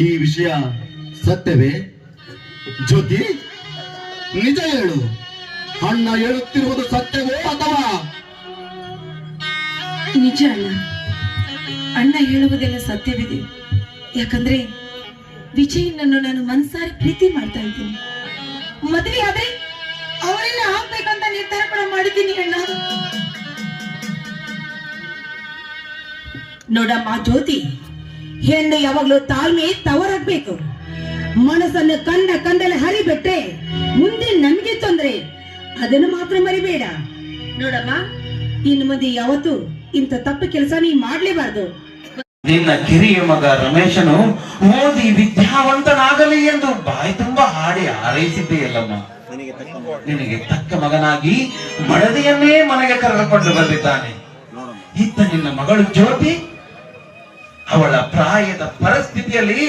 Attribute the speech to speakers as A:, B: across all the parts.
A: ಈ ವಿಷಯ ಸತ್ಯವೇ? ಜ್ಯೋತಿ, ನಿಜ ಹೇಳು. ಅಣ್ಣ ಹೇಳುತ್ತಿರುವುದು ಸತ್ಯವೋ ಅಥವಾ?
B: ನಿಜ ಅಣ್ಣ, ಅಣ್ಣ ಹೇಳುವುದೆಲ್ಲ ಸತ್ಯವಿದೆ. ಯಾಕಂದ್ರೆ ವಿಜಯನನ್ನು ನಾನು ಮನಸಾರಿ ಪ್ರೀತಿ ಮಾಡ್ತಾ ಇದ್ದೀನಿ. ಮದುವೆ ಆದ್ರೆ ಅವರೆಲ್ಲ ಆಗ್ಬೇಕಂತ ನಿರ್ಧಾರ ಕೂಡ ಮಾಡಿದ್ದೀನಿ ಅಣ್ಣ.
C: ನೋಡಮ್ಮ ಜ್ಯೋತಿ, ಹೆಣ್ಣು ಯಾವಾಗ್ಲೂ ತಾಳ್ಮೆ ತವರಾಗ್ಬೇಕು. ಮನಸ್ಸನ್ನು ಕಂಡಲ್ಲಿ ಹರಿಬಿಟ್ರೆ ಮುಂದೆ ನಮ್ಗೆ ತೊಂದ್ರೆ. ಅದನ್ನು ಮಾತ್ರ ಮರಿಬೇಡ. ನೋಡಮ್ಮ, ಇನ್ನು ಮುಂದೆ ಯಾವತ್ತು ಇಂಥ ತಪ್ಪು ಕೆಲಸ ನೀ ಮಾಡ್ಲೇಬಾರ್ದು.
D: ನಿನ್ನ ಕಿರಿಯ ಮಗ ರಮೇಶನು ಓದಿ ವಿದ್ಯಾವಂತನಾಗಲಿ ಎಂದು ಬಾಯಿ ತುಂಬಾ ಹಾಡಿ ಹಾರೈಸಿದ್ದೆಯಲ್ಲಮ್ಮ. ನಿನಗೆ ತಕ್ಕ ಮಗನಾಗಿ ಮಡದಿಯನ್ನೇ ಮನೆಗೆ ಕರೆದುಕೊಂಡು ಬಂದಿದ್ದಾನೆ. ಇತ್ತ ನಿನ್ನ ಮಗಳು ಜ್ಯೋತಿ ಅವಳ ಪ್ರಾಯದ ಪರಿಸ್ಥಿತಿಯಲ್ಲಿ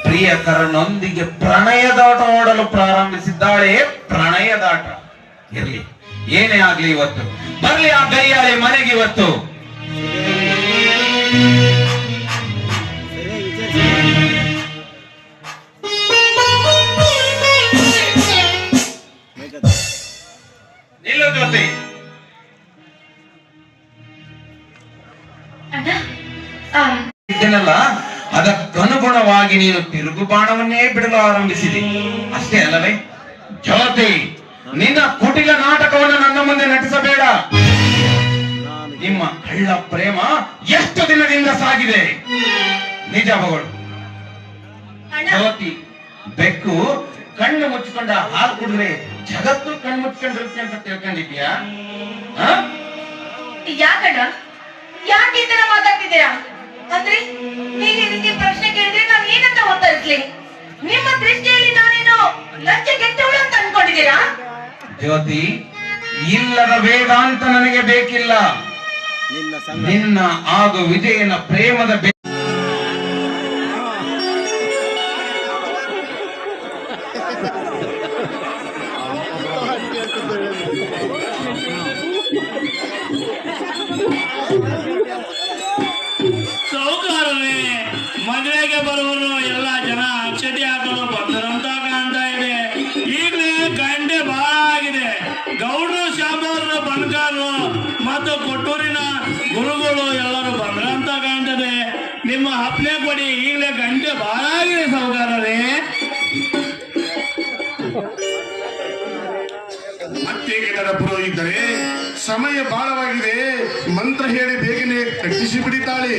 D: ಪ್ರಿಯಕರನೊಂದಿಗೆ ಪ್ರಣಯದಾಟ ಆಡಲು ಪ್ರಾರಂಭಿಸಿದ್ದಾಳೆ. ಪ್ರಣಯದಾಟ ಇರ್ಲಿ, ಏನೇ ಆಗ್ಲಿ, ಇವತ್ತು ಬರ್ಲಿ ಆ ಗೈಯಾಳಿ ಮನೆಗೆ. ಇವತ್ತು ನಿಲ್ಲು ಜ್ಯೋತಿ. ಇದನ್ನೆಲ್ಲ ಅದಕ್ಕನುಗುಣವಾಗಿ ನೀನು ತಿರುಗುಬಾಣವನ್ನೇ ಬಿಡಲು ಆರಂಭಿಸಿದೆ, ಅಷ್ಟೇ ಅಲ್ಲವೇ? ಜ್ಯೋತಿ, ನಿನ್ನ ಕುಟಿಲ ನಾಟಕವನ್ನು ನನ್ನ ಮುಂದೆ ನಟಿಸಬೇಡ. ನಿಮ್ಮ ಕಳ್ಳ ಪ್ರೇಮ ಎಷ್ಟು ದಿನದಿಂದ ಸಾಗಿದೆ? ನಿಜ ಮಗಳು ಜ್ಯೋತಿ, ಬೆಕ್ಕು ಕಣ್ಣು ಮುಚ್ಚಿಕೊಂಡ ಹಾಲು ಕುಡಿದ್ರೆ ಜಗತ್ತು ಕಣ್ಣು ಮುಚ್ಕೊಂಡಿರುತ್ತೆ ಅಂತ ತಿಳ್ಕೊಂಡಿದ್ಯಾ?
B: ಯಾಕಣ್ಣ, ಯಾಕೆ ಈ ತರ ಮಾತಾಡ್ತಿದ್ದೀರಾ? ಅಂದ್ರೆ ನೀನ್ ಈ ರೀತಿ ಪ್ರಶ್ನೆ ಕೇಳಿದ್ರೆ ನಾವ್ ಏನಂತ ಉತ್ತರಿಸ್ಲಿ? ನಿಮ್ಮ ದೃಷ್ಟಿಯಲ್ಲಿ ನಾನೇನು ಲಂಚ ಗೆಟ್ಟವಳು ಅಂತ ಅನ್ಕೊಂಡಿದ್ದೀರಾ?
D: ಜ್ಯೋತಿ, ಇಲ್ಲದ ವೇದಾಂತ ನನಗೆ ಬೇಕಿಲ್ಲ. ನಿನ್ನ ಹಾಗೂ ವಿಜಯನ ಪ್ರೇಮದ
E: ಸೌಕಾರನೇ ಮದುವೆಗೆ ಬರುವರು ಎಲ್ಲ ಜನ ಅಕ್ಷತೆ ಹಾಕಲು ಬಂದರಂತ ಕಾಣ್ತಾ ಇದೆ. ಈಗಲೇ ಗಂಟೆ ಬಹಳ ಆಗಿದೆ. ಗೌಡ್ರು, ಶಾಬಾರರು, ಬಣಕಾರರು ಮತ್ತು ಕೊಟ್ಟೂರಿನ ಗುರುಗಳು ಎಲ್ಲರೂ ಬಂದ್ರಂತ ಕಾಣ್ತದೆ. ನಿಮ್ಮ ಅಪ್ನೆ ಕೊಡಿ, ಈಗಲೇ ಗಂಟೆ ಬಹಳ ಆಗಿದೆ ಸೌಕಾರರೇ.
F: ಅತ್ತೇಗೆಲ್ಲರ ಪುರೋಹಿತರೆ, ಸಮಯ ಬಹಳವಾಗಿದೆ. ಮಂತ್ರ ಹೇಳಿ ಬೇಗನೆ ಕಟ್ಟಿಸಿ ಬಿಡಿತಾಳೆ.